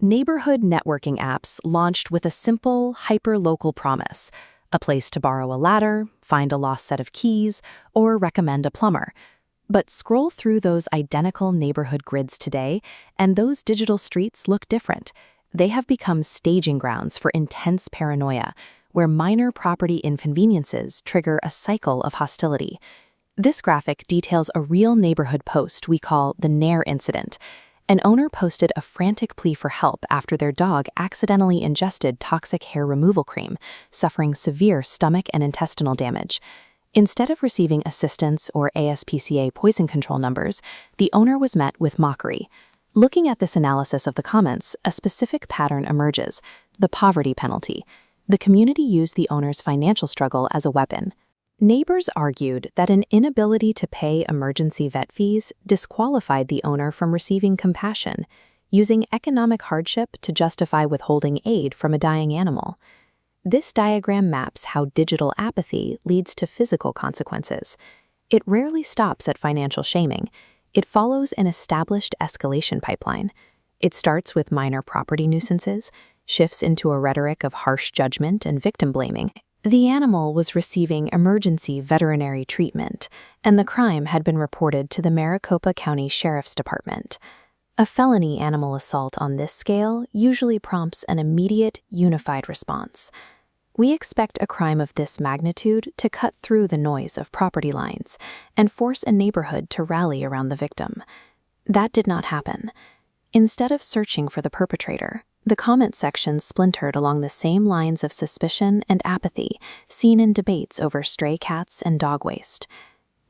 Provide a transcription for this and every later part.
Neighborhood networking apps launched with a simple, hyper-local promise: a place to borrow a ladder, find a lost set of keys, or recommend a plumber. But scroll through those identical neighborhood grids today, and those digital streets look different. They have become staging grounds for intense paranoia, where minor property inconveniences trigger a cycle of hostility. This graphic details a real neighborhood post we call the Nair incident. An owner posted a frantic plea for help after their dog accidentally ingested toxic hair removal cream, suffering severe stomach and intestinal damage. Instead of receiving assistance or ASPCA poison control numbers, the owner was met with mockery. Looking at this analysis of the comments, a specific pattern emerges: the poverty penalty. The community used the owner's financial struggle as a weapon. Neighbors argued that an inability to pay emergency vet fees disqualified the owner from receiving compassion, using economic hardship to justify withholding aid from a dying animal. This diagram maps how digital apathy leads to physical consequences. It rarely stops at financial shaming. It follows an established escalation pipeline. It starts with minor property nuisances, shifts into a rhetoric of harsh judgment and victim blaming. The animal was receiving emergency veterinary treatment, and the crime had been reported to the Maricopa County Sheriff's Department. A felony animal assault on this scale usually prompts an immediate, unified response. We expect a crime of this magnitude to cut through the noise of property lines and force a neighborhood to rally around the victim. That did not happen. Instead of searching for the perpetrator, the comment section splintered along the same lines of suspicion and apathy seen in debates over stray cats and dog waste.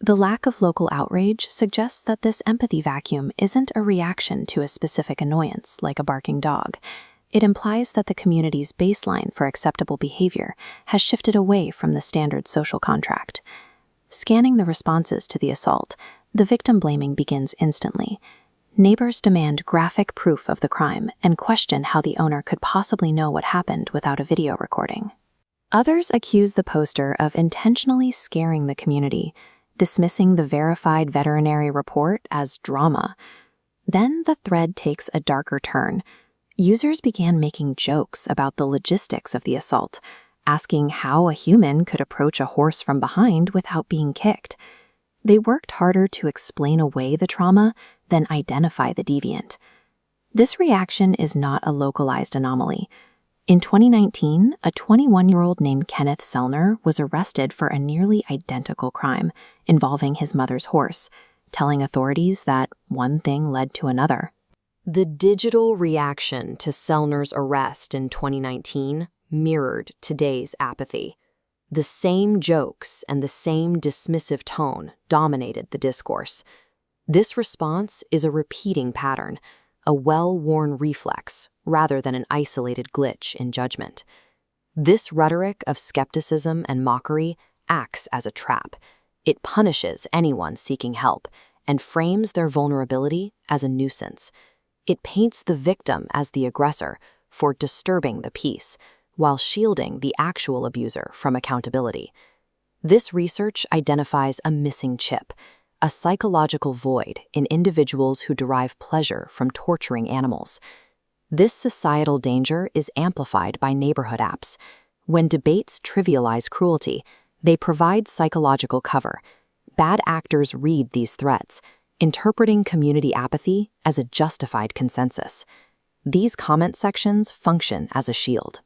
The lack of local outrage suggests that this empathy vacuum isn't a reaction to a specific annoyance like a barking dog. It implies that the community's baseline for acceptable behavior has shifted away from the standard social contract. Scanning the responses to the assault, the victim blaming begins instantly. Neighbors demand graphic proof of the crime and question how the owner could possibly know what happened without a video recording. Others accuse the poster of intentionally scaring the community, dismissing the verified veterinary report as drama. Then the thread takes a darker turn. Users began making jokes about the logistics of the assault, asking how a human could approach a horse from behind without being kicked. They worked harder to explain away the trauma than identify the deviant. This reaction is not a localized anomaly. In 2019, a 21-year-old named Kenneth Sellner was arrested for a nearly identical crime involving his mother's horse, telling authorities that one thing led to another. The digital reaction to Sellner's arrest in 2019 mirrored today's apathy. The same jokes and the same dismissive tone dominated the discourse. This response is a repeating pattern, a well-worn reflex rather than an isolated glitch in judgment. This rhetoric of skepticism and mockery acts as a trap. It punishes anyone seeking help and frames their vulnerability as a nuisance. It paints the victim as the aggressor for disturbing the peace, while shielding the actual abuser from accountability. This research identifies a missing chip, a psychological void in individuals who derive pleasure from torturing animals. This societal danger is amplified by neighborhood apps. When debates trivialize cruelty, they provide psychological cover. Bad actors read these threats, interpreting community apathy as a justified consensus. These comment sections function as a shield.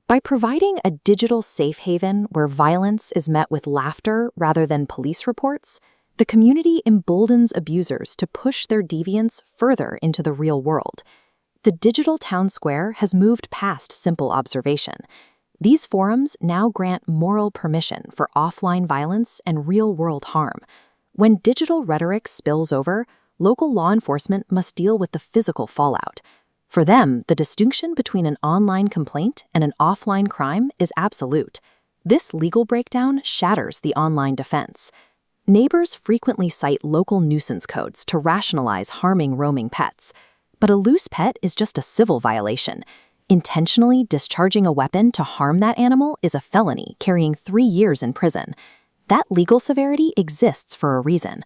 By providing a digital safe haven where violence is met with laughter rather than police reports, the community emboldens abusers to push their deviance further into the real world. The digital town square has moved past simple observation. These forums now grant moral permission for offline violence and real-world harm. When digital rhetoric spills over, local law enforcement must deal with the physical fallout. For them, the distinction between an online complaint and an offline crime is absolute. This legal breakdown shatters the online defense. Neighbors frequently cite local nuisance codes to rationalize harming roaming pets. But a loose pet is just a civil violation. Intentionally discharging a weapon to harm that animal is a felony carrying 3 years in prison. That legal severity exists for a reason.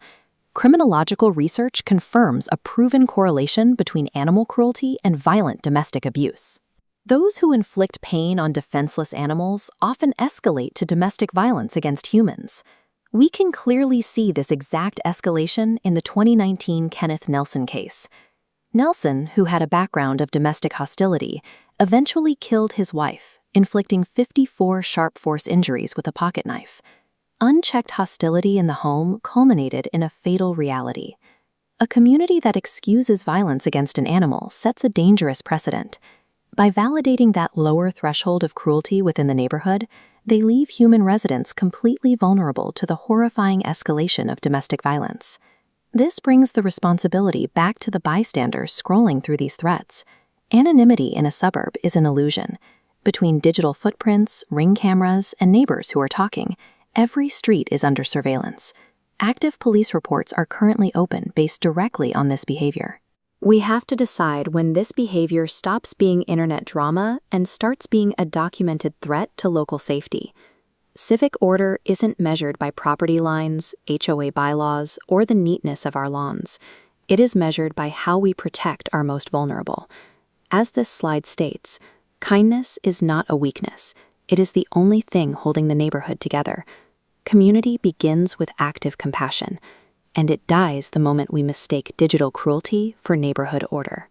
criminological research confirms a proven correlation between animal cruelty and violent domestic abuse. Those who inflict pain on defenseless animals often escalate to domestic violence against humans. We can clearly see this exact escalation in the 2019 Kenneth Nelson case. Nelson, who had a background of domestic hostility, eventually killed his wife, inflicting 54 sharp force injuries with a pocket knife. Unchecked hostility in the home culminated in a fatal reality. A community that excuses violence against an animal sets a dangerous precedent. By validating that lower threshold of cruelty within the neighborhood, they leave human residents completely vulnerable to the horrifying escalation of domestic violence. This brings the responsibility back to the bystanders scrolling through these threats. Anonymity in a suburb is an illusion. Between digital footprints, ring cameras, and neighbors who are talking, every street is under surveillance. Active police reports are currently open based directly on this behavior. We have to decide when this behavior stops being internet drama and starts being a documented threat to local safety. Civic order isn't measured by property lines, HOA bylaws, or the neatness of our lawns. It is measured by how we protect our most vulnerable. As this slide states, kindness is not a weakness. It is the only thing holding the neighborhood together. Community begins with active compassion, and it dies the moment we mistake digital cruelty for neighborhood order.